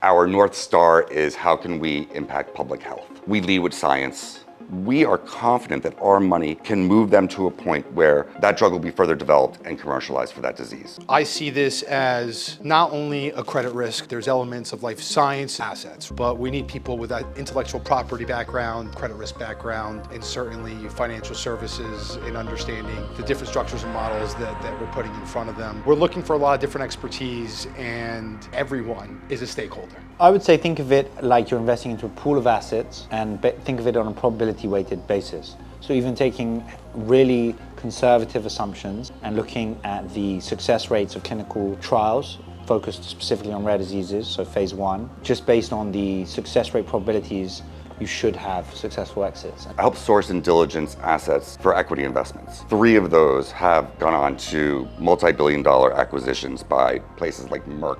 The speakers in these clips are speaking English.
Our North Star is how can we impact public health? We lead with science. We are confident that our money can move them to a point where that drug will be further developed and commercialized for that disease. I see this as not only a credit risk, there's elements of life science assets, but we need people with that intellectual property background, credit risk background, and certainly financial services in understanding the different structures and models that we're putting in front of them. We're looking for a lot of different expertise, and everyone is a stakeholder. I would say think of it like you're investing into a pool of assets and think of it on a probability weighted basis. So even taking really conservative assumptions and looking at the success rates of clinical trials focused specifically on rare diseases, so phase 1, just based on the success rate probabilities, you should have successful exits. I help source and diligence assets for equity investments. 3 of those have gone on to multi-billion-dollar acquisitions by places like Merck,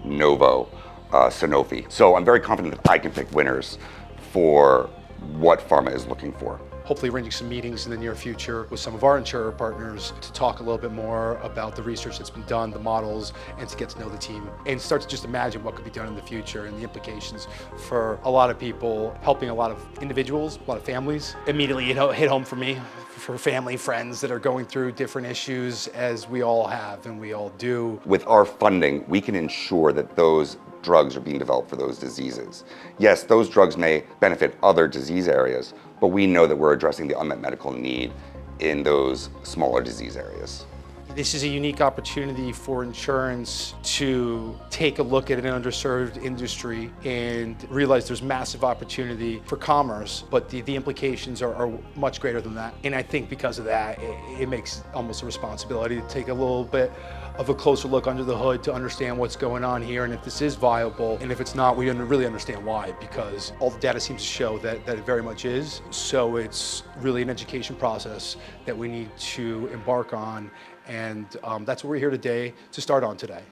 Novo, Sanofi. So I'm very confident that I can pick winners for what pharma is looking for. Hopefully arranging some meetings in the near future with some of our insurer partners to talk a little bit more about the research that's been done, the models, and to get to know the team and start to just imagine what could be done in the future and the implications for a lot of people, helping a lot of individuals, a lot of families. Immediately hit home for me, for family, friends that are going through different issues as we all have and we all do. With our funding, we can ensure that those drugs are being developed for those diseases. Yes, those drugs may benefit other disease areas, but we know that we're addressing the unmet medical need in those smaller disease areas. This is a unique opportunity for insurance to take a look at an underserved industry and realize there's massive opportunity for commerce, but the implications are much greater than that. And I think because of that, it makes almost a responsibility to take a little bit of a closer look under the hood to understand what's going on here and if this is viable. And if it's not, we really understand why, because all the data seems to show that it very much is. So it's really an education process that we need to embark on. And that's what we're here today to start on today.